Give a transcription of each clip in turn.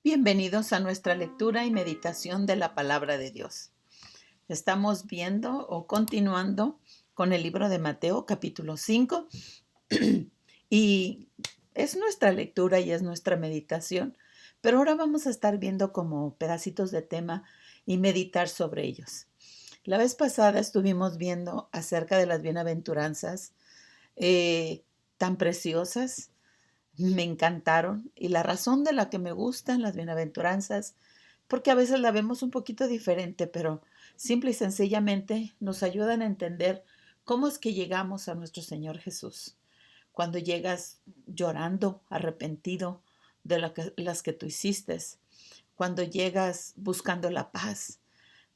Bienvenidos a nuestra lectura y meditación de la palabra de Dios. Estamos viendo o continuando con el libro de Mateo, capítulo 5, y es nuestra lectura y es nuestra meditación, pero ahora vamos a estar viendo como pedacitos de tema y meditar sobre ellos. La vez pasada estuvimos viendo acerca de las bienaventuranzas tan preciosas. Me encantaron y la razón de la que me gustan las bienaventuranzas, porque a veces la vemos un poquito diferente, pero simple y sencillamente nos ayudan a entender cómo es que llegamos a nuestro Señor Jesús. Cuando llegas llorando, arrepentido de las que tú hiciste, cuando llegas buscando la paz,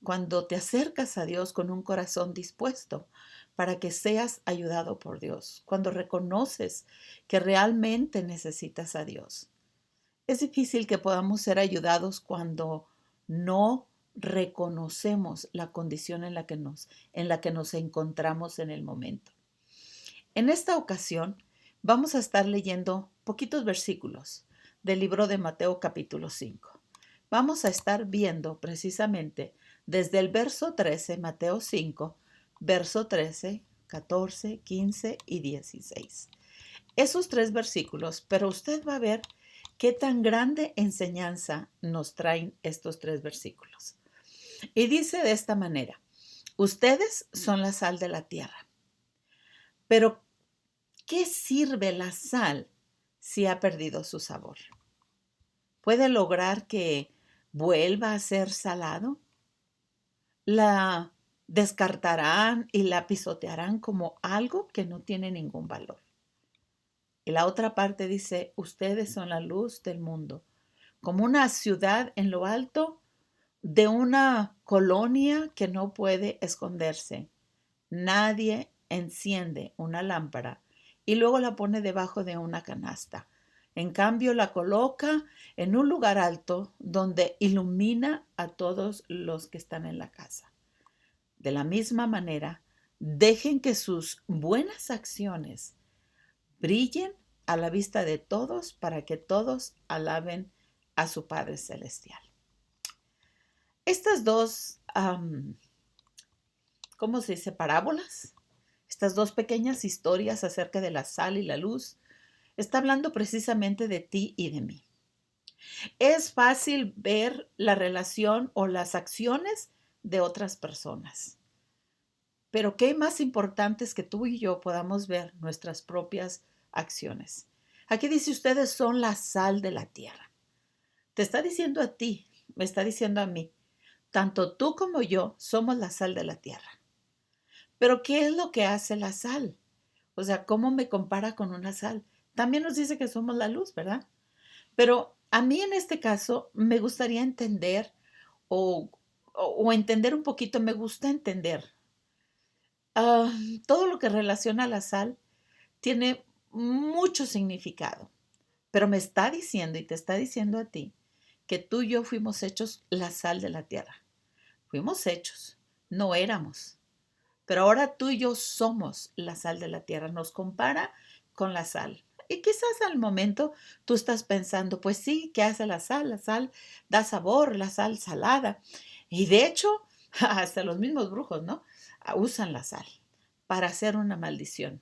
cuando te acercas a Dios con un corazón dispuesto para que seas ayudado por Dios, cuando reconoces que realmente necesitas a Dios. Es difícil que podamos ser ayudados cuando no reconocemos la condición en la que nos encontramos en el momento. En esta ocasión vamos a estar leyendo poquitos versículos del libro de Mateo capítulo 5. Vamos a estar viendo precisamente desde el verso 13, Mateo 5, verso 13, 14, 15 y 16. Esos tres versículos, pero usted va a ver qué tan grande enseñanza nos traen estos tres versículos. Y dice de esta manera: ustedes son la sal de la tierra. Pero, ¿qué sirve la sal si ha perdido su sabor? ¿Puede lograr que vuelva a ser salado? ¿La descartarán y la pisotearán como algo que no tiene ningún valor? Y la otra parte dice: ustedes son la luz del mundo, como una ciudad en lo alto de una colonia que no puede esconderse. Nadie enciende una lámpara y luego la pone debajo de una canasta. En cambio, la coloca en un lugar alto donde ilumina a todos los que están en la casa. De la misma manera, dejen que sus buenas acciones brillen a la vista de todos para que todos alaben a su Padre Celestial. Estas dos, ¿cómo se dice? Parábolas, estas dos pequeñas historias acerca de la sal y la luz, está hablando precisamente de ti y de mí. Es fácil ver la relación o las acciones de otras personas, pero qué más importante es que tú y yo podamos ver nuestras propias acciones. Aquí dice: ustedes son la sal de la tierra. Te está diciendo a ti, me está diciendo a mí, tanto tú como yo somos la sal de la tierra. Pero ¿qué es lo que hace la sal? O sea, ¿cómo me compara con una sal? También nos dice que somos la luz, ¿verdad? Pero a mí en este caso me gustaría entender o, o entender un poquito, me gusta entender ah, todo lo que relaciona a la sal tiene mucho significado, pero me está diciendo y te está diciendo a ti que tú y yo fuimos hechos la sal de la tierra. Fuimos hechos, no éramos. Pero ahora tú y yo somos la sal de la tierra. Nos compara con la sal. Y quizás al momento tú estás pensando: pues sí, ¿qué hace la sal? La sal da sabor, la sal salada. Y de hecho, hasta los mismos brujos, ¿no? Usan la sal para hacer una maldición,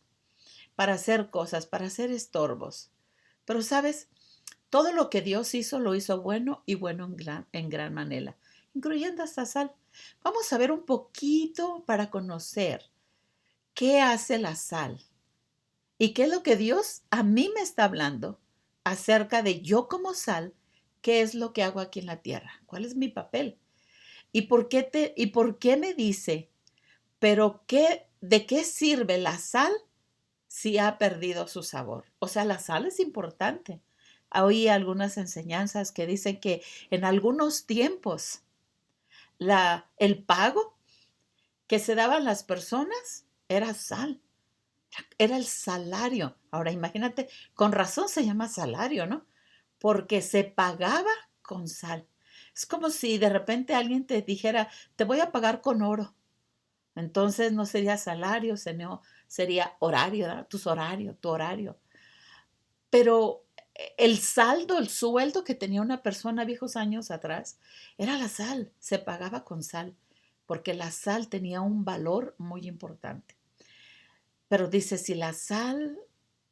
para hacer cosas, para hacer estorbos. Pero sabes, todo lo que Dios hizo lo hizo bueno y bueno en gran manera, incluyendo esta sal. Vamos a ver un poquito para conocer qué hace la sal y qué es lo que Dios a mí me está hablando acerca de yo como sal, qué es lo que hago aquí en la tierra, cuál es mi papel y por qué me dice, pero de qué sirve la sal si ha perdido su sabor. O sea, la sal es importante. Oí algunas enseñanzas que dicen que en algunos tiempos el pago que se daban las personas era sal, era el salario. Ahora imagínate, con razón se llama salario, ¿no? Porque se pagaba con sal. Es como si de repente alguien te dijera: te voy a pagar con oro. Entonces no sería salario, sino sería horario, ¿verdad? Tu horario. Pero el saldo, el sueldo que tenía una persona viejos años atrás era la sal, se pagaba con sal, porque la sal tenía un valor muy importante. Pero dice, si la sal,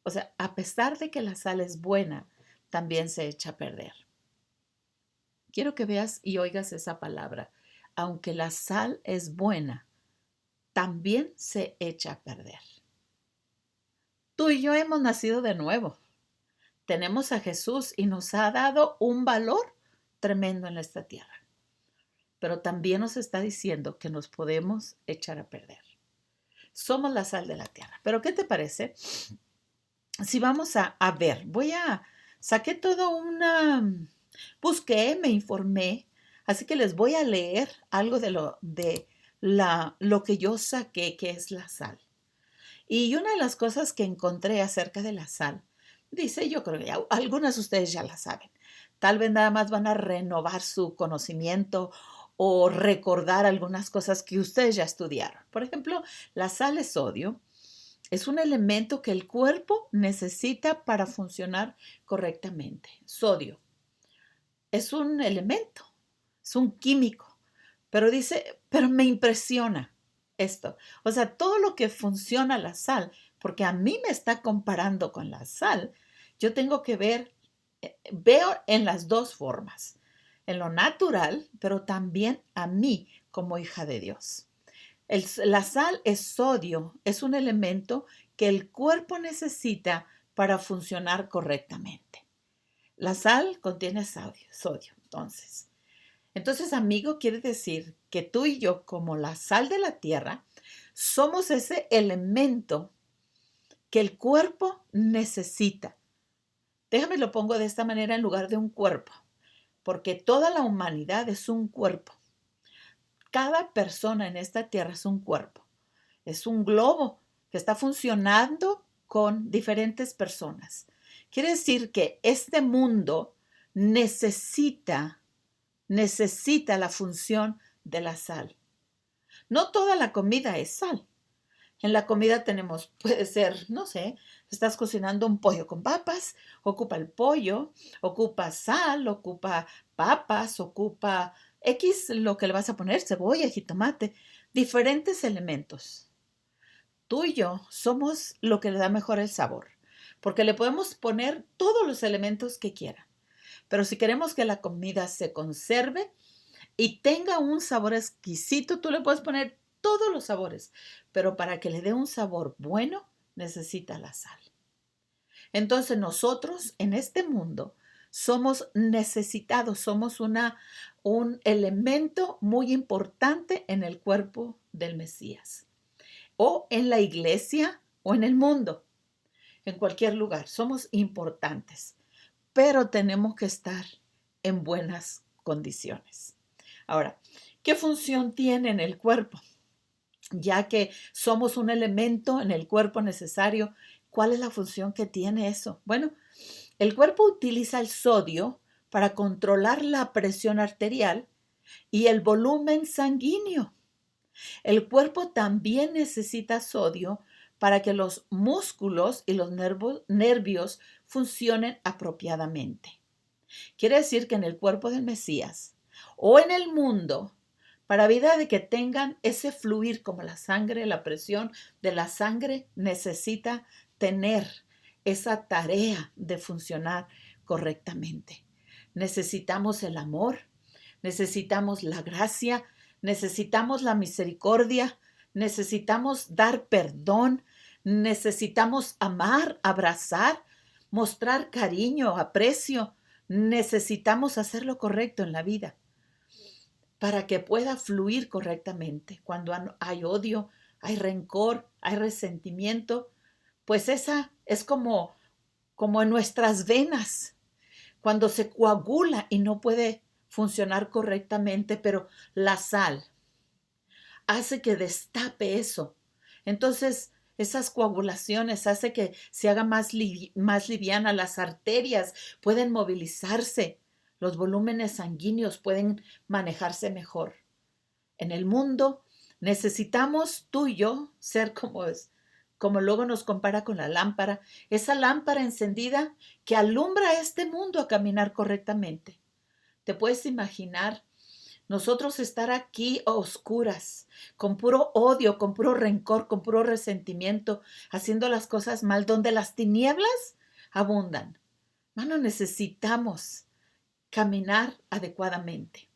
o sea, a pesar de que la sal es buena, también se echa a perder. Quiero que veas y oigas esa palabra. Aunque la sal es buena, también se echa a perder. Tú y yo hemos nacido de nuevo. Tenemos a Jesús y nos ha dado un valor tremendo en esta tierra. Pero también nos está diciendo que nos podemos echar a perder. Somos la sal de la tierra. Pero ¿qué te parece? Si vamos a ver, saqué todo busqué, me informé, así que les voy a leer algo lo que yo saqué, que es la sal. Y una de las cosas que encontré acerca de la sal, dice, yo creo que algunas de ustedes ya la saben. Tal vez nada más van a renovar su conocimiento o recordar algunas cosas que ustedes ya estudiaron. Por ejemplo, la sal es sodio. Es un elemento que el cuerpo necesita para funcionar correctamente. Sodio. Es un elemento, es un químico. Pero dice, pero me impresiona esto. O sea, todo lo que funciona la sal, porque a mí me está comparando con la sal, yo tengo que veo en las dos formas, en lo natural, pero también a mí como hija de Dios. La sal es sodio, es un elemento que el cuerpo necesita para funcionar correctamente. La sal contiene sodio, entonces, amigo, quiere decir que tú y yo, como la sal de la tierra, somos ese elemento que el cuerpo necesita. Déjame lo pongo de esta manera en lugar de un cuerpo, porque toda la humanidad es un cuerpo. Cada persona en esta tierra es un cuerpo. Es un globo que está funcionando con diferentes personas. Quiere decir que este mundo necesita la función de la sal. No toda la comida es sal. En la comida puede ser, no sé, estás cocinando un pollo con papas, ocupa el pollo, ocupa sal, ocupa papas, ocupa X lo que le vas a poner, cebolla, jitomate, diferentes elementos. Tú y yo somos lo que le da mejor el sabor, porque le podemos poner todos los elementos que quieran. Pero si queremos que la comida se conserve y tenga un sabor exquisito, tú le puedes poner todos los sabores, pero para que le dé un sabor bueno, necesita la sal. Entonces nosotros en este mundo somos necesitados, somos un elemento muy importante en el cuerpo del Mesías, o en la iglesia o en el mundo, en cualquier lugar. Somos importantes, pero tenemos que estar en buenas condiciones. Ahora, ¿qué función tiene en el cuerpo? Ya que somos un elemento en el cuerpo necesario, ¿cuál es la función que tiene eso? Bueno, el cuerpo utiliza el sodio para controlar la presión arterial y el volumen sanguíneo. El cuerpo también necesita sodio para que los músculos y los nervios funcionen apropiadamente. Quiere decir que en el cuerpo del Mesías o en el mundo, para vida de que tengan ese fluir como la sangre, la presión de la sangre necesita tener esa tarea de funcionar correctamente. Necesitamos el amor, necesitamos la gracia, necesitamos la misericordia, necesitamos dar perdón, necesitamos amar, abrazar, mostrar cariño, aprecio. Necesitamos hacer lo correcto en la vida para que pueda fluir correctamente. Cuando hay odio, hay rencor, hay resentimiento, pues esa es como en nuestras venas, cuando se coagula y no puede funcionar correctamente, pero la sal hace que destape eso. Entonces, esas coagulaciones hace que se haga más liviana, las arterias pueden movilizarse, los volúmenes sanguíneos pueden manejarse mejor. En el mundo necesitamos tú y yo ser como como luego nos compara con la lámpara, esa lámpara encendida que alumbra a este mundo a caminar correctamente. ¿Te puedes imaginar nosotros estar aquí a oscuras, con puro odio, con puro rencor, con puro resentimiento, haciendo las cosas mal, donde las tinieblas abundan? Mano, necesitamos caminar adecuadamente.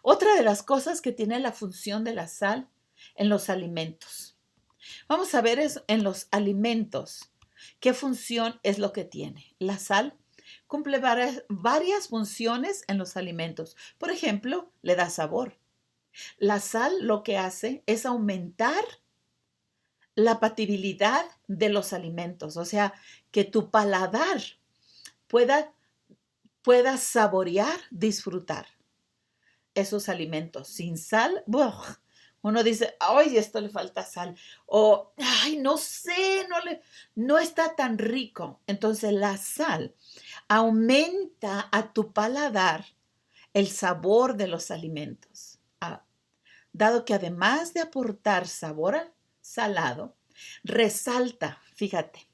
Otra de las cosas que tiene la función de la sal en los alimentos. Vamos a ver en los alimentos qué función es lo que tiene. La sal cumple varias funciones en los alimentos. Por ejemplo, le da sabor. La sal lo que hace es aumentar la patibilidad de los alimentos, o sea, que tu paladar pueda, pueda saborear, disfrutar esos alimentos. Sin sal, ¡buah! Uno dice, ay, esto le falta sal. O, ay, no sé, no está tan rico. Entonces la sal aumenta a tu paladar el sabor de los alimentos. Dado que además de aportar sabor salado, resalta, fíjate,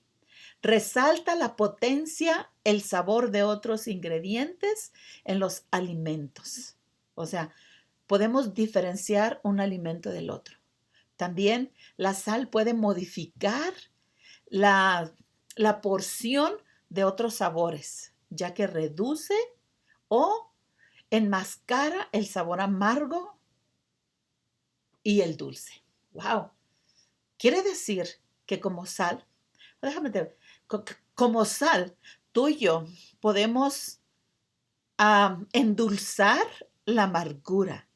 resalta la potencia, el sabor de otros ingredientes en los alimentos. O sea, podemos diferenciar un alimento del otro. También la sal puede modificar la porción de otros sabores, ya que reduce o enmascara el sabor amargo y el dulce. ¡Wow! Quiere decir que como sal, déjame ver, como sal, tú y yo podemos endulzar la amargura,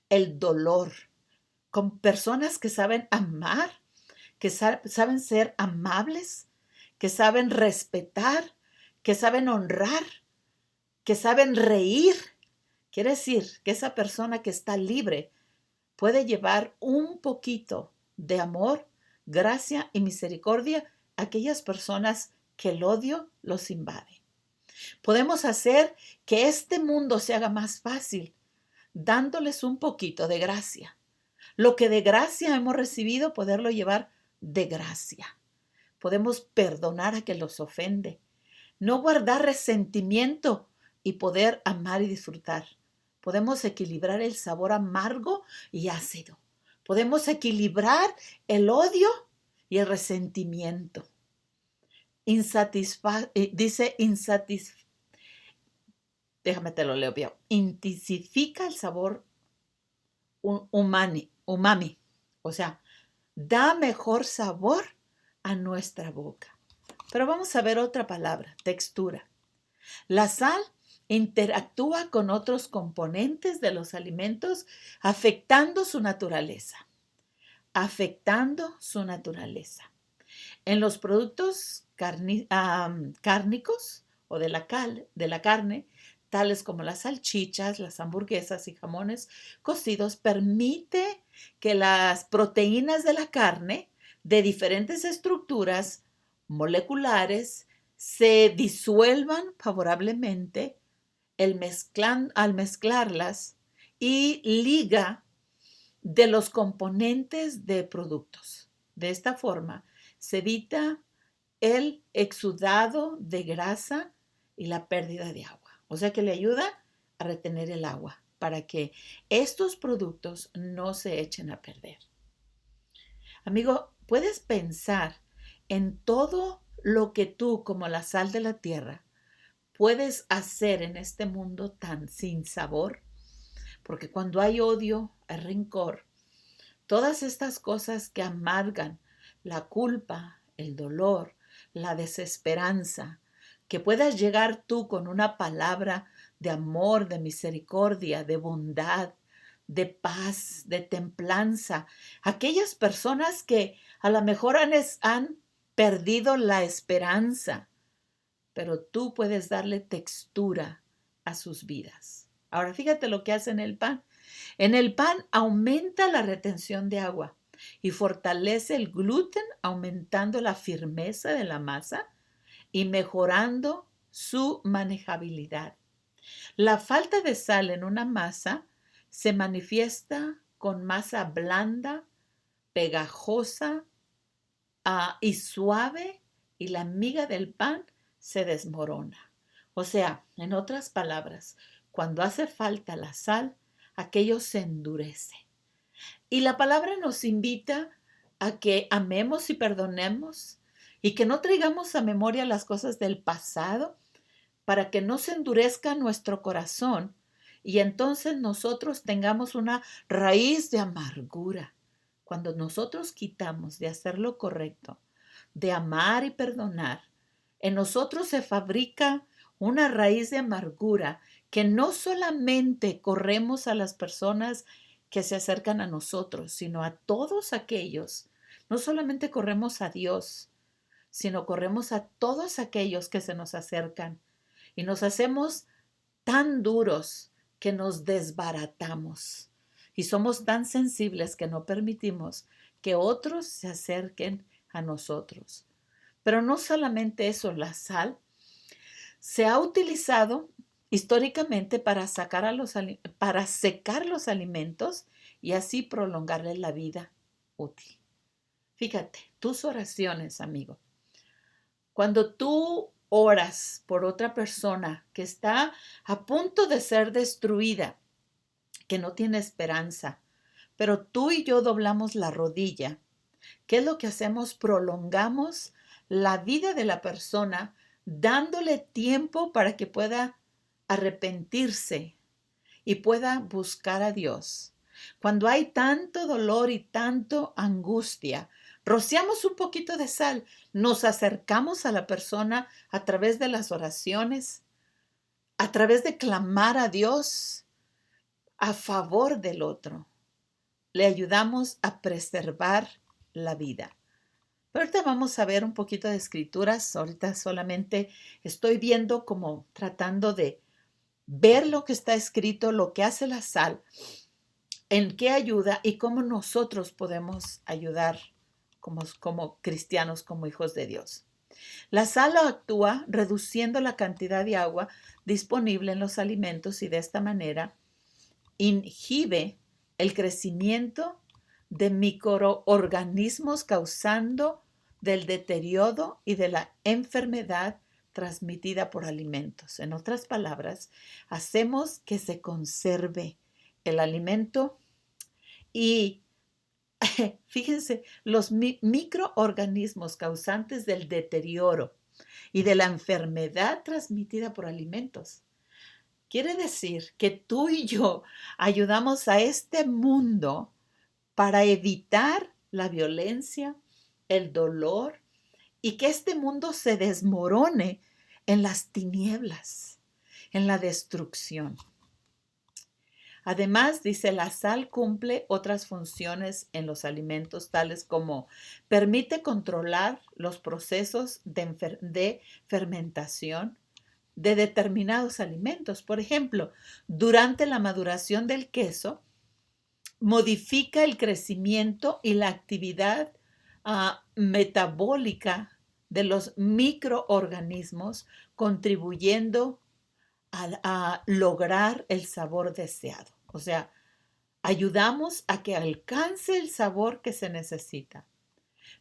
el dolor, con personas que saben amar, que saben ser amables, que saben respetar, que saben honrar, que saben reír. Quiere decir que esa persona que está libre puede llevar un poquito de amor, gracia y misericordia a aquellas personas que el odio los invade. Podemos hacer que este mundo se haga más fácil, dándoles un poquito de gracia. Lo que de gracia hemos recibido, poderlo llevar de gracia. Podemos perdonar a quien los ofende, no guardar resentimiento y poder amar y disfrutar. Podemos equilibrar el sabor amargo y ácido. Podemos equilibrar el odio y el resentimiento. Déjame te lo leo bien. Intensifica el sabor umami. O sea, da mejor sabor a nuestra boca. Pero vamos a ver otra palabra, textura. La sal interactúa con otros componentes de los alimentos, afectando su naturaleza. En los productos cárnicos o de la carne, tales como las salchichas, las hamburguesas y jamones cocidos, permite que las proteínas de la carne de diferentes estructuras moleculares se disuelvan favorablemente al mezclarlas y liga de los componentes de productos. De esta forma, se evita el exudado de grasa y la pérdida de agua. O sea que le ayuda a retener el agua para que estos productos no se echen a perder. Amigo, puedes pensar en todo lo que tú, como la sal de la tierra, puedes hacer en este mundo tan sin sabor. Porque cuando hay odio, hay rencor, todas estas cosas que amargan, la culpa, el dolor, la desesperanza, que puedas llegar tú con una palabra de amor, de misericordia, de bondad, de paz, de templanza. Aquellas personas que a lo mejor han perdido la esperanza, pero tú puedes darle textura a sus vidas. Ahora fíjate lo que hace en el pan. En el pan aumenta la retención de agua y fortalece el gluten, aumentando la firmeza de la masa y mejorando su manejabilidad. La falta de sal en una masa se manifiesta con masa blanda, pegajosa y suave, y la miga del pan se desmorona. O sea, en otras palabras, cuando hace falta la sal, aquello se endurece. Y la palabra nos invita a que amemos y perdonemos y que no traigamos a memoria las cosas del pasado para que no se endurezca nuestro corazón y entonces nosotros tengamos una raíz de amargura. Cuando nosotros quitamos de hacer lo correcto, de amar y perdonar, en nosotros se fabrica una raíz de amargura que no solamente corremos a las personas que se acercan a nosotros, sino a todos aquellos. No solamente corremos a Dios, sino corremos a todos aquellos que se nos acercan y nos hacemos tan duros que nos desbaratamos y somos tan sensibles que no permitimos que otros se acerquen a nosotros. Pero no solamente eso, la sal se ha utilizado históricamente para para secar los alimentos y así prolongarles la vida útil. Fíjate, tus oraciones, amigo. Cuando tú oras por otra persona que está a punto de ser destruida, que no tiene esperanza, pero tú y yo doblamos la rodilla, ¿qué es lo que hacemos? Prolongamos la vida de la persona dándole tiempo para que pueda arrepentirse y pueda buscar a Dios. Cuando hay tanto dolor y tanto angustia, rociamos un poquito de sal, nos acercamos a la persona a través de las oraciones, a través de clamar a Dios a favor del otro. Le ayudamos a preservar la vida. Pero ahorita vamos a ver un poquito de escrituras. Ahorita solamente estoy viendo como tratando de ver lo que está escrito, lo que hace la sal, en qué ayuda y cómo nosotros podemos ayudar como cristianos, como hijos de Dios. La sal actúa reduciendo la cantidad de agua disponible en los alimentos y de esta manera inhibe el crecimiento de microorganismos causando del deterioro y de la enfermedad transmitida por alimentos. En otras palabras, hacemos que se conserve el alimento y fíjense, los microorganismos causantes del deterioro y de la enfermedad transmitida por alimentos. Quiere decir que tú y yo ayudamos a este mundo para evitar la violencia, el dolor y que este mundo se desmorone en las tinieblas, en la destrucción. Además, dice, la sal cumple otras funciones en los alimentos, tales como permite controlar los procesos de fermentación de determinados alimentos. Por ejemplo, durante la maduración del queso, modifica el crecimiento y la actividad metabólica de los microorganismos, contribuyendo a lograr el sabor deseado. O sea, ayudamos a que alcance el sabor que se necesita.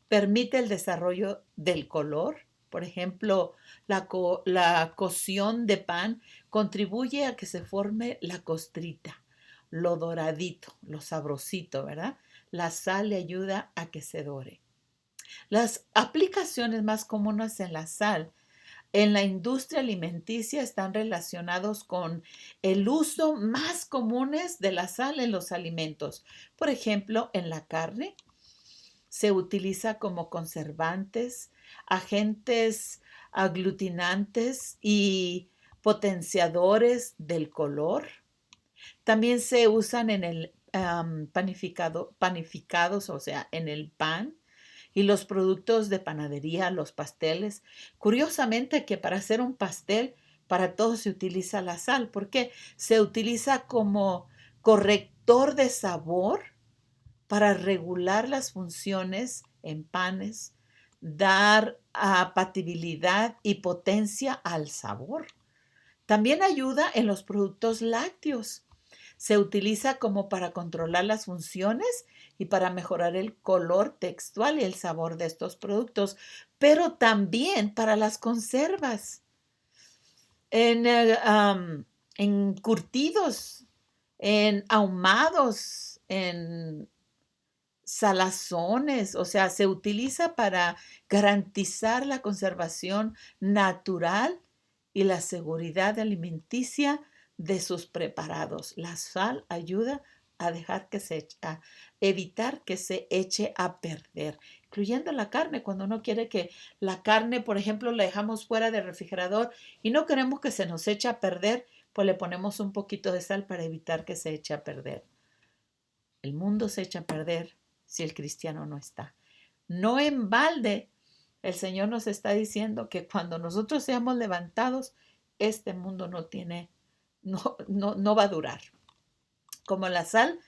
Permite el desarrollo del color. Por ejemplo, la cocción de pan contribuye a que se forme la costrita, lo doradito, lo sabrosito, ¿verdad? La sal le ayuda a que se dore. Las aplicaciones más comunes en la sal en la industria alimenticia están relacionados con el uso más comunes de la sal en los alimentos. Por ejemplo, en la carne se utiliza como conservantes, agentes aglutinantes y potenciadores del color. También se usan en el panificados, o sea, en el pan y los productos de panadería, los pasteles. Curiosamente que para hacer un pastel, para todo se utiliza la sal, porque se utiliza como corrector de sabor para regular las funciones en panes, dar apatibilidad y potencia al sabor. También ayuda en los productos lácteos. Se utiliza como para controlar las funciones y para mejorar el color textual y el sabor de estos productos, pero también para las conservas, en, en curtidos, en ahumados, en salazones, o sea, se utiliza para garantizar la conservación natural y la seguridad alimenticia de sus preparados. La sal ayuda a dejar que a evitar que se eche a perder, incluyendo la carne. Cuando uno quiere que la carne, por ejemplo, la dejamos fuera del refrigerador y no queremos que se nos eche a perder, pues le ponemos un poquito de sal para evitar que se eche a perder. El mundo se echa a perder si el cristiano no está. No en balde, el Señor nos está diciendo que cuando nosotros seamos levantados, este mundo no va a durar. Como la sal,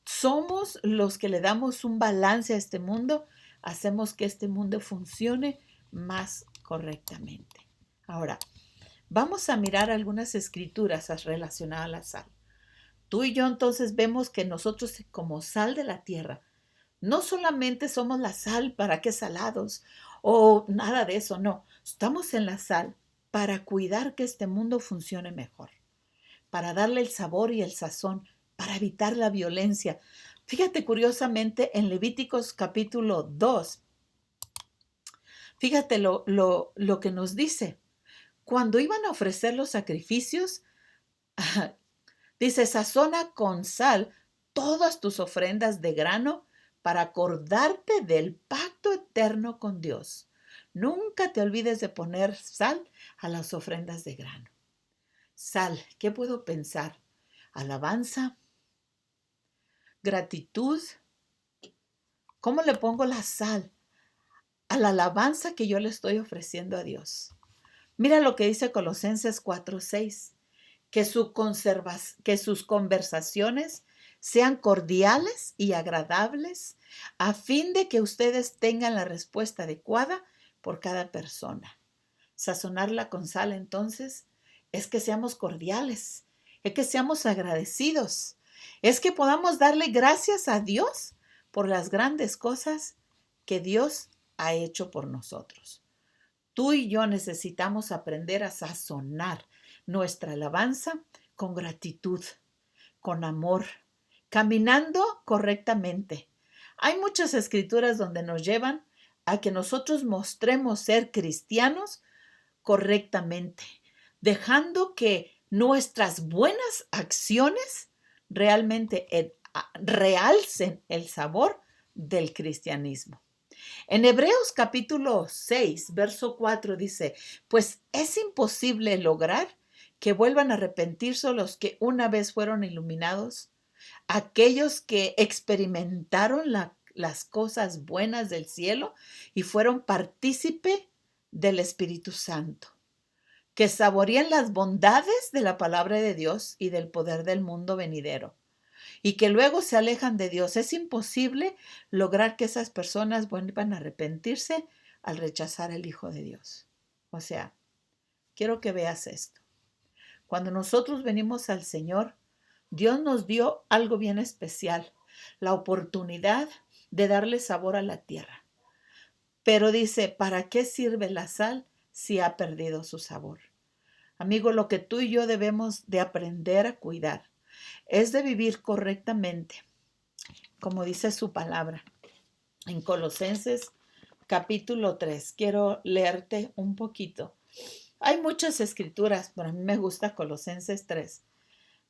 somos los que le damos un balance a este mundo, hacemos que este mundo funcione más correctamente. Ahora, vamos a mirar algunas escrituras relacionadas a la sal. Tú y yo entonces vemos que nosotros como sal de la tierra, no solamente somos la sal para que salados o nada de eso, no. Estamos en la sal para cuidar que este mundo funcione mejor, para darle el sabor y el sazón, para evitar la violencia. Fíjate curiosamente en Levíticos capítulo 2, fíjate lo que nos dice. Cuando iban a ofrecer los sacrificios, dice, sazona con sal todas tus ofrendas de grano para acordarte del pacto eterno con Dios. Nunca te olvides de poner sal a las ofrendas de grano. Sal, ¿qué puedo pensar? Alabanza, gratitud. ¿Cómo le pongo la sal a la alabanza que yo le estoy ofreciendo a Dios? Mira lo que dice Colosenses 4:6, que sus conversaciones sean cordiales y agradables, a fin de que ustedes tengan la respuesta adecuada por cada persona. Sazonarla con sal, entonces, es que seamos cordiales, es que seamos agradecidos, es que podamos darle gracias a Dios por las grandes cosas que Dios ha hecho por nosotros. Tú y yo necesitamos aprender a sazonar nuestra alabanza con gratitud, con amor, caminando correctamente. Hay muchas escrituras donde nos llevan a que nosotros mostremos ser cristianos correctamente, dejando que nuestras buenas acciones realmente realcen el sabor del cristianismo. En Hebreos capítulo 6, verso 4 dice, pues es imposible lograr que vuelvan a arrepentirse los que una vez fueron iluminados, aquellos que experimentaron las cosas buenas del cielo y fueron partícipe del Espíritu Santo, que saborean las bondades de la palabra de Dios y del poder del mundo venidero, y que luego se alejan de Dios. Es imposible lograr que esas personas vuelvan a arrepentirse al rechazar al Hijo de Dios. O sea, quiero que veas esto. Cuando nosotros venimos al Señor, Dios nos dio algo bien especial, la oportunidad de darle sabor a la tierra. Pero dice, ¿para qué sirve la sal si ha perdido su sabor? Amigo, lo que tú y yo debemos de aprender a cuidar es de vivir correctamente, como dice su palabra. En Colosenses capítulo 3, quiero leerte un poquito. Hay muchas escrituras, pero a mí me gusta Colosenses 3,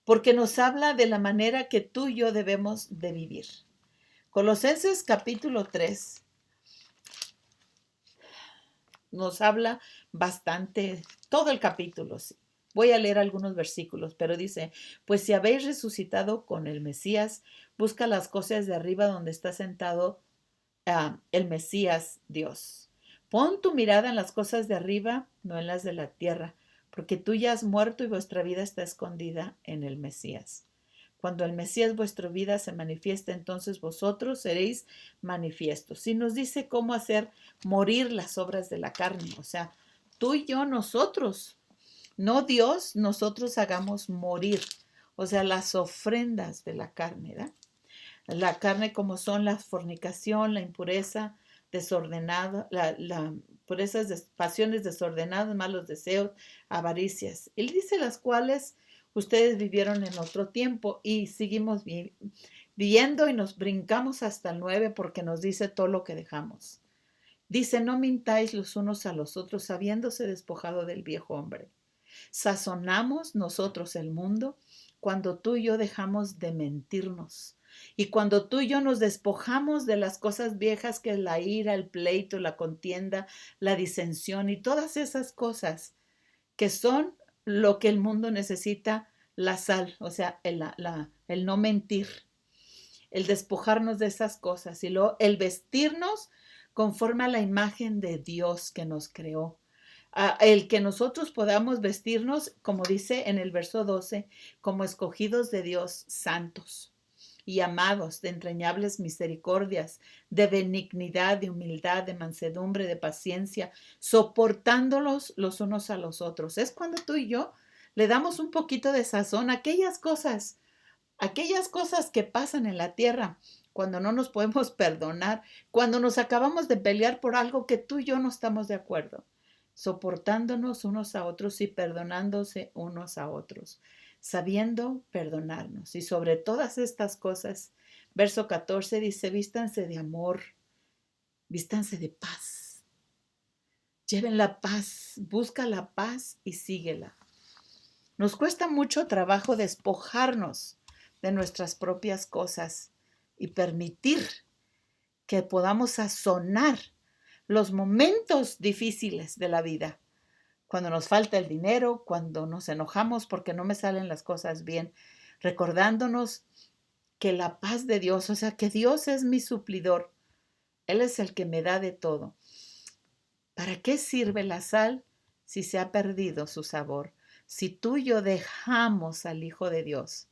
porque nos habla de la manera que tú y yo debemos de vivir. Colosenses capítulo 3 nos habla bastante, todo el capítulo, sí. Voy a leer algunos versículos, pero dice, pues si habéis resucitado con el Mesías, busca las cosas de arriba donde está sentado el Mesías Dios. Pon tu mirada en las cosas de arriba, no en las de la tierra, porque tú ya has muerto y vuestra vida está escondida en el Mesías. Cuando el Mesías vuestra vida se manifieste, entonces vosotros seréis manifiestos. Y nos dice cómo hacer morir las obras de la carne. O sea, tú y yo, nosotros, no Dios, nosotros hagamos morir. o sea, las ofrendas de la carne, ¿verdad? La carne como son la fornicación, la impureza desordenada, la purezas, pasiones desordenadas, malos deseos, avaricias. Él dice las cuales ustedes vivieron en otro tiempo y seguimos viviendo y nos brincamos hasta el 9 porque nos dice todo lo que dejamos. Dice, no mintáis los unos a los otros, habiéndose despojado del viejo hombre. Sazonamos nosotros el mundo cuando tú y yo dejamos de mentirnos. Y cuando tú y yo nos despojamos de las cosas viejas que es la ira, el pleito, la contienda, la disensión y todas esas cosas que son lo que el mundo necesita, la sal, o sea, el no mentir, el despojarnos de esas cosas y luego el vestirnos conforme a la imagen de Dios que nos creó. El que nosotros podamos vestirnos, como dice en el verso 12, como escogidos de Dios, santos y amados, de entrañables misericordias, de benignidad, de humildad, de mansedumbre, de paciencia, soportándolos los unos a los otros. Es cuando tú y yo le damos un poquito de sazón a aquellas cosas que pasan en la tierra, cuando no nos podemos perdonar, cuando nos acabamos de pelear por algo que tú y yo no estamos de acuerdo, soportándonos unos a otros y perdonándose unos a otros, sabiendo perdonarnos. Y sobre todas estas cosas, verso 14 dice, vístanse de amor, vístanse de paz, lleven la paz, busca la paz y síguela. Nos cuesta mucho trabajo despojarnos de nuestras propias cosas y permitir que podamos sazonar los momentos difíciles de la vida. Cuando nos falta el dinero, cuando nos enojamos porque no me salen las cosas bien, recordándonos que la paz de Dios, o sea, que Dios es mi suplidor. Él es el que me da de todo. ¿Para qué sirve la sal si se ha perdido su sabor? Si tú y yo dejamos al Hijo de Dios,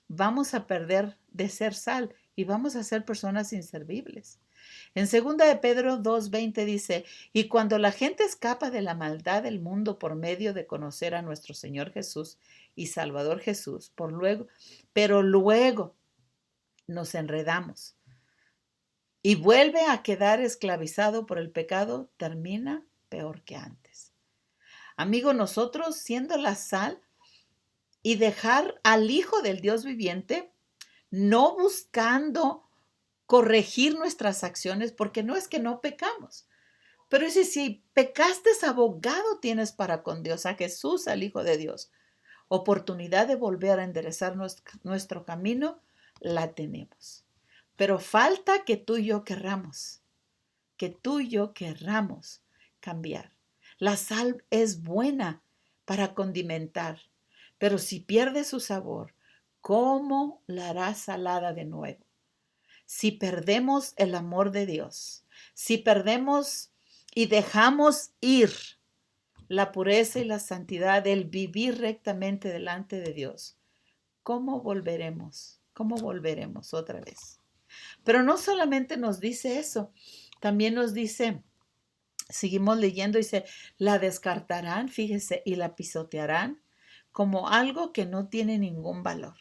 vamos a perder de ser sal y vamos a ser personas inservibles. En 2 de Pedro 2:20 dice, y cuando la gente escapa de la maldad del mundo por medio de conocer a nuestro Señor Jesús y Salvador Jesús, pero luego nos enredamos y vuelve a quedar esclavizado por el pecado, termina peor que antes. Amigo, nosotros siendo la sal y dejar al Hijo del Dios viviente, no buscando corregir nuestras acciones, porque no es que no pecamos, pero es si pecaste, abogado tienes para con Dios, a Jesús, al Hijo de Dios. Oportunidad de volver a enderezar nuestro camino, la tenemos. Pero falta que tú y yo querramos cambiar. La sal es buena para condimentar, pero si pierde su sabor, ¿cómo la harás salada de nuevo? Si perdemos el amor de Dios, si perdemos y dejamos ir la pureza y la santidad, el vivir rectamente delante de Dios, ¿cómo volveremos? ¿Cómo volveremos otra vez? Pero no solamente nos dice eso, también nos dice, seguimos leyendo, dice, la descartarán, fíjese, y la pisotearán como algo que no tiene ningún valor.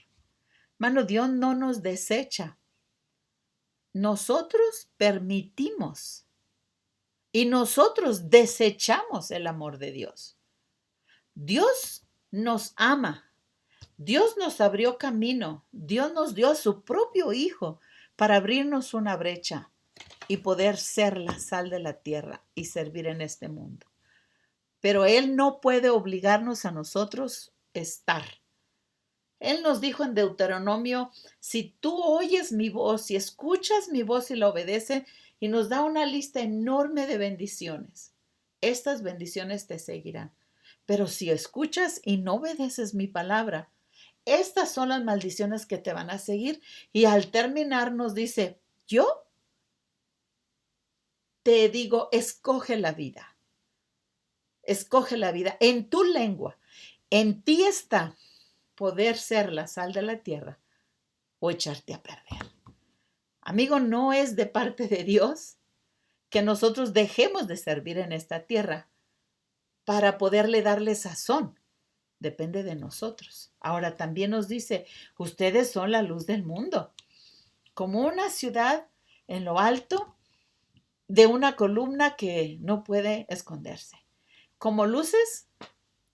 Mano, Dios no nos desecha. Nosotros permitimos y nosotros desechamos el amor de Dios. Dios nos ama. Dios nos abrió camino. Dios nos dio a su propio Hijo para abrirnos una brecha y poder ser la sal de la tierra y servir en este mundo. Pero Él no puede obligarnos a nosotros a estar. Él nos dijo en Deuteronomio, si tú oyes mi voz, si escuchas mi voz y la obedeces, y nos da una lista enorme de bendiciones. Estas bendiciones te seguirán. Pero si escuchas y no obedeces mi palabra, estas son las maldiciones que te van a seguir. Y al terminar nos dice, yo te digo, escoge la vida. Escoge la vida en tu lengua. En ti está poder ser la sal de la tierra o echarte a perder. Amigo, no es de parte de Dios que nosotros dejemos de servir en esta tierra para poderle darle sazón depende de nosotros. Ahora también nos dice, ustedes son la luz del mundo, como una ciudad en lo alto de una columna que no puede esconderse. Como luces,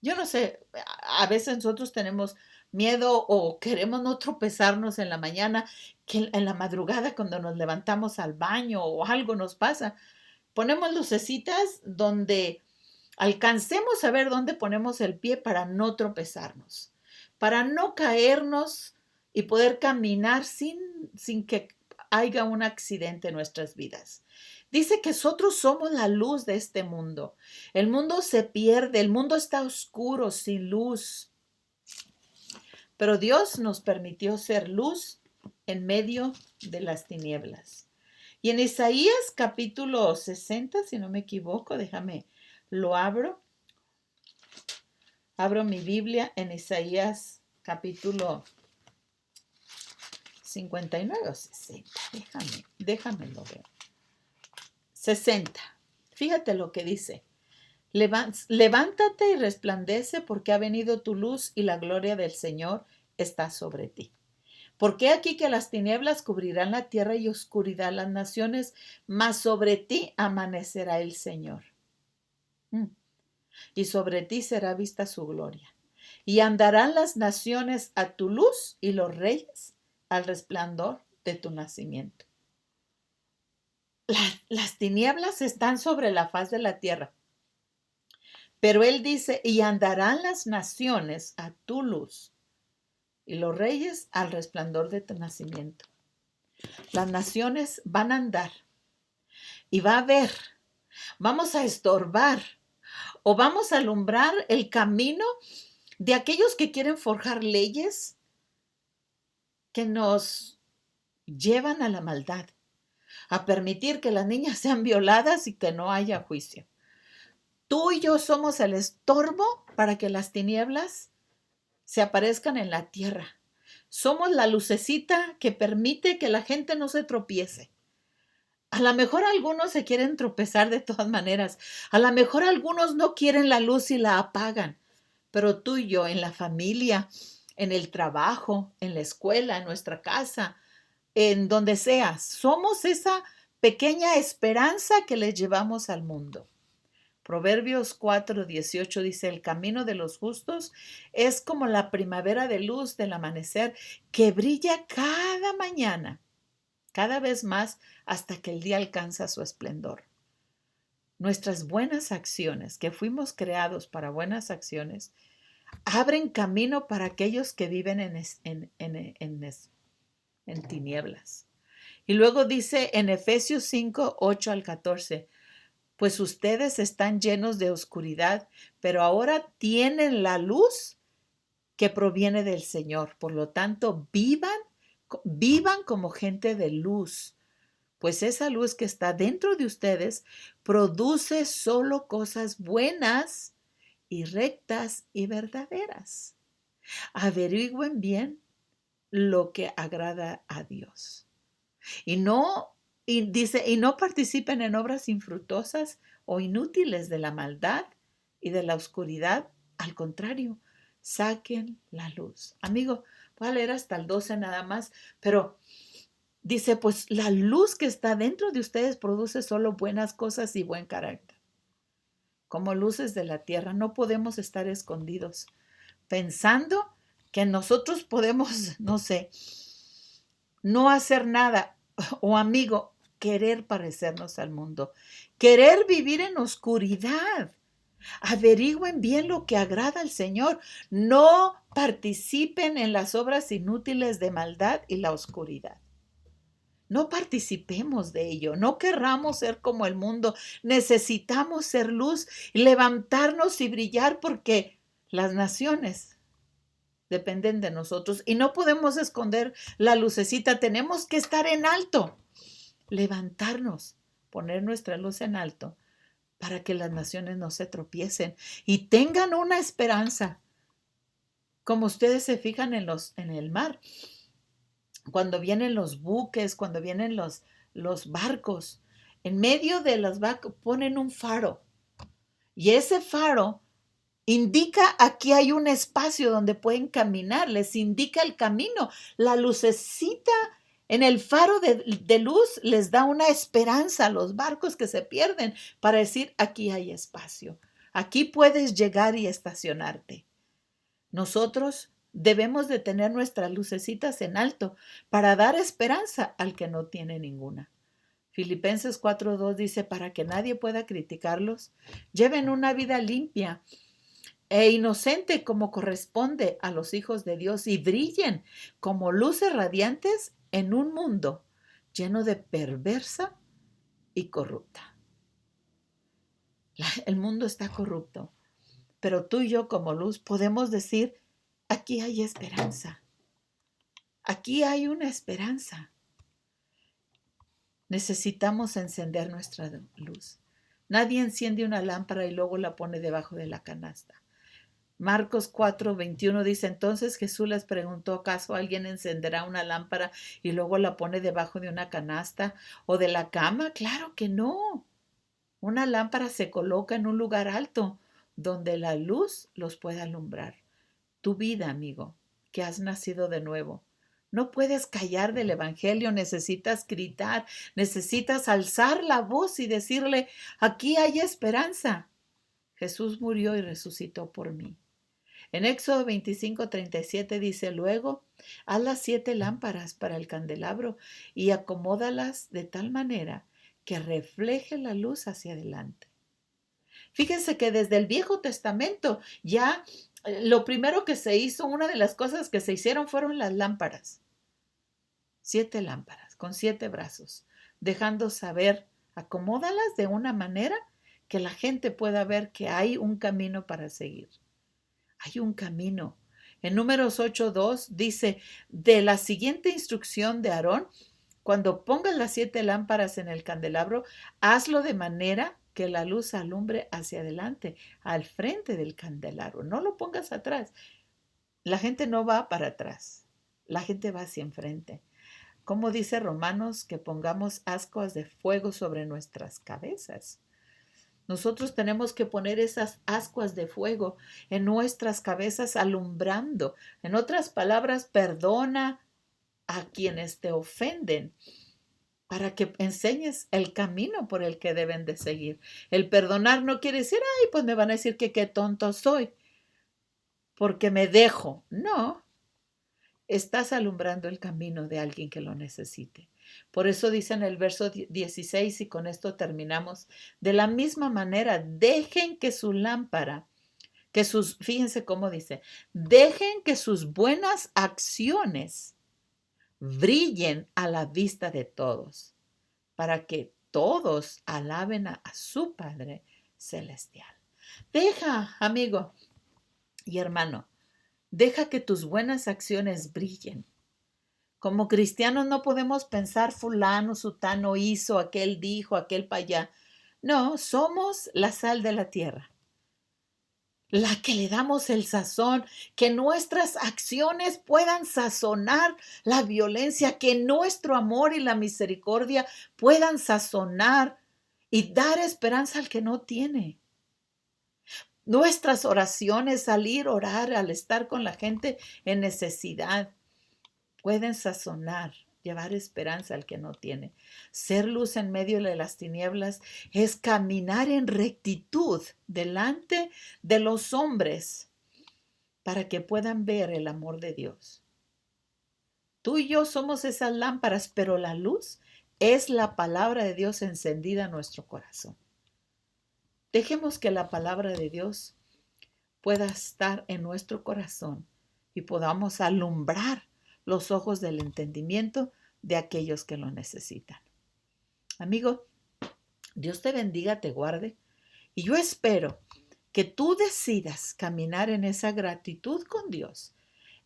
yo no sé, a veces nosotros tenemos miedo o queremos no tropezarnos en la mañana, que en la madrugada cuando nos levantamos al baño o algo nos pasa. Ponemos lucecitas donde alcancemos a ver dónde ponemos el pie para no tropezarnos, para no caernos y poder caminar sin que haya un accidente en nuestras vidas. Dice que nosotros somos la luz de este mundo. El mundo se pierde, el mundo está oscuro, sin luz. Pero Dios nos permitió ser luz en medio de las tinieblas. Y en Isaías capítulo 60, si no me equivoco, déjame, lo abro. Abro mi Biblia en Isaías capítulo 59 o 60. Déjame lo ver. 60. Fíjate lo que dice. Levántate y resplandece porque ha venido tu luz y la gloria del Señor está sobre ti. Porque aquí que las tinieblas cubrirán la tierra y oscuridad las naciones, mas sobre ti amanecerá el Señor. Y sobre ti será vista su gloria. Y andarán las naciones a tu luz y los reyes al resplandor de tu nacimiento. Las tinieblas están sobre la faz de la tierra. Pero él dice, y andarán las naciones a tu luz y los reyes al resplandor de tu nacimiento. Las naciones van a andar y va a haber, vamos a estorbar o vamos a alumbrar el camino de aquellos que quieren forjar leyes que nos llevan a la maldad, a permitir que las niñas sean violadas y que no haya juicio. Tú y yo somos el estorbo para que las tinieblas se aparezcan en la tierra. Somos la lucecita que permite que la gente no se tropiece. A lo mejor algunos se quieren tropezar de todas maneras. A lo mejor algunos no quieren la luz y la apagan. Pero tú y yo en la familia, en el trabajo, en la escuela, en nuestra casa, en donde sea, somos esa pequeña esperanza que le llevamos al mundo. Proverbios 4:18 dice, el camino de los justos es como la primavera de luz del amanecer que brilla cada mañana, cada vez más hasta que el día alcanza su esplendor. Nuestras buenas acciones, que fuimos creados para buenas acciones, abren camino para aquellos que viven en tinieblas. Y luego dice en Efesios 5:8-14, pues ustedes están llenos de oscuridad, pero ahora tienen la luz que proviene del Señor. Por lo tanto, vivan como gente de luz, pues esa luz que está dentro de ustedes produce solo cosas buenas y rectas y verdaderas. Averigüen bien lo que agrada a Dios. Y no participen en obras infructuosas o inútiles de la maldad y de la oscuridad. Al contrario, saquen la luz. Amigo, voy a leer hasta el 12 nada más, pero dice, pues la luz que está dentro de ustedes produce solo buenas cosas y buen carácter. Como luces de la tierra, no podemos estar escondidos pensando que nosotros podemos, no sé, no hacer nada. O amigo, querer parecernos al mundo, querer vivir en oscuridad. Averigüen bien lo que agrada al Señor. No participen en las obras inútiles de maldad y la oscuridad. No participemos de ello. No querramos ser como el mundo. Necesitamos ser luz, levantarnos y brillar porque las naciones dependen de nosotros y no podemos esconder la lucecita, tenemos que estar en alto, levantarnos, poner nuestra luz en alto para que las naciones no se tropiecen y tengan una esperanza. Como ustedes se fijan en el mar, cuando vienen los buques, cuando vienen los barcos, en medio de los barcos ponen un faro y ese faro Indica aquí hay un espacio donde pueden caminar, les indica el camino. La lucecita en el faro de luz les da una esperanza a los barcos que se pierden para decir, aquí hay espacio, aquí puedes llegar y estacionarte. Nosotros debemos de tener nuestras lucecitas en alto para dar esperanza al que no tiene ninguna. Filipenses 4:2 dice, para que nadie pueda criticarlos, lleven una vida limpia e inocente como corresponde a los hijos de Dios y brillen como luces radiantes en un mundo lleno de perversa y corrupta. El mundo está corrupto, pero tú y yo como luz podemos decir, aquí hay esperanza, aquí hay una esperanza. Necesitamos encender nuestra luz. Nadie enciende una lámpara y luego la pone debajo de la canasta. Marcos 4:21 dice, entonces Jesús les preguntó, ¿acaso alguien encenderá una lámpara y luego la pone debajo de una canasta o de la cama? Claro que no. Una lámpara se coloca en un lugar alto donde la luz los pueda alumbrar. Tu vida, amigo, que has nacido de nuevo. No puedes callar del Evangelio, necesitas gritar, necesitas alzar la voz y decirle, aquí hay esperanza. Jesús murió y resucitó por mí. En Éxodo 25:37 dice, luego, haz las 7 lámparas para el candelabro y acomódalas de tal manera que refleje la luz hacia adelante. Fíjense que desde el Viejo Testamento ya lo primero que se hizo, una de las cosas que se hicieron fueron las lámparas. 7 lámparas con 7 brazos, dejando saber, acomódalas de una manera que la gente pueda ver que hay un camino para seguir. Hay un camino. En Números 8:2 dice, de la siguiente instrucción de Aarón, cuando pongas las 7 lámparas en el candelabro, hazlo de manera que la luz alumbre hacia adelante, al frente del candelabro. No lo pongas atrás. La gente no va para atrás. La gente va hacia enfrente. Como dice Romanos, que pongamos ascuas de fuego sobre nuestras cabezas. Nosotros tenemos que poner esas ascuas de fuego en nuestras cabezas alumbrando. En otras palabras, perdona a quienes te ofenden para que enseñes el camino por el que deben de seguir. El perdonar no quiere decir, ay, pues me van a decir que qué tonto soy porque me dejo. No, estás alumbrando el camino de alguien que lo necesite. Por eso dice en el verso 16, y con esto terminamos, de la misma manera, dejen que su lámpara, fíjense cómo dice, dejen que sus buenas acciones brillen a la vista de todos, para que todos alaben a su Padre Celestial. Deja, amigo y hermano, deja que tus buenas acciones brillen. Como cristianos no podemos pensar fulano, sutano hizo, aquel dijo, aquel para allá. No, somos la sal de la tierra, la que le damos el sazón, que nuestras acciones puedan sazonar la violencia, que nuestro amor y la misericordia puedan sazonar y dar esperanza al que no tiene. Nuestras oraciones, salir, orar, al estar con la gente en necesidad, pueden sazonar, llevar esperanza al que no tiene. Ser luz en medio de las tinieblas es caminar en rectitud delante de los hombres para que puedan ver el amor de Dios. Tú y yo somos esas lámparas, pero la luz es la palabra de Dios encendida en nuestro corazón. Dejemos que la palabra de Dios pueda estar en nuestro corazón y podamos alumbrar los ojos del entendimiento de aquellos que lo necesitan. Amigo, Dios te bendiga, te guarde, y yo espero que tú decidas caminar en esa gratitud con Dios,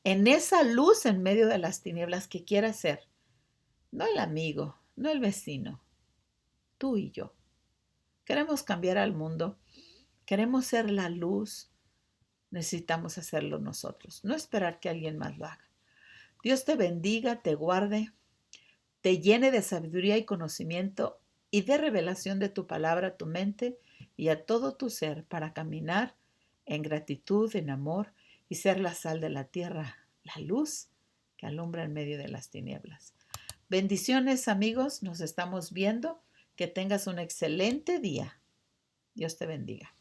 en esa luz en medio de las tinieblas que quieras ser. No el amigo, no el vecino, tú y yo. Queremos cambiar al mundo, queremos ser la luz, necesitamos hacerlo nosotros, no esperar que alguien más lo haga. Dios te bendiga, te guarde, te llene de sabiduría y conocimiento y de revelación de tu palabra a tu mente y a todo tu ser para caminar en gratitud, en amor y ser la sal de la tierra, la luz que alumbra en medio de las tinieblas. Bendiciones, amigos, nos estamos viendo. Que tengas un excelente día. Dios te bendiga.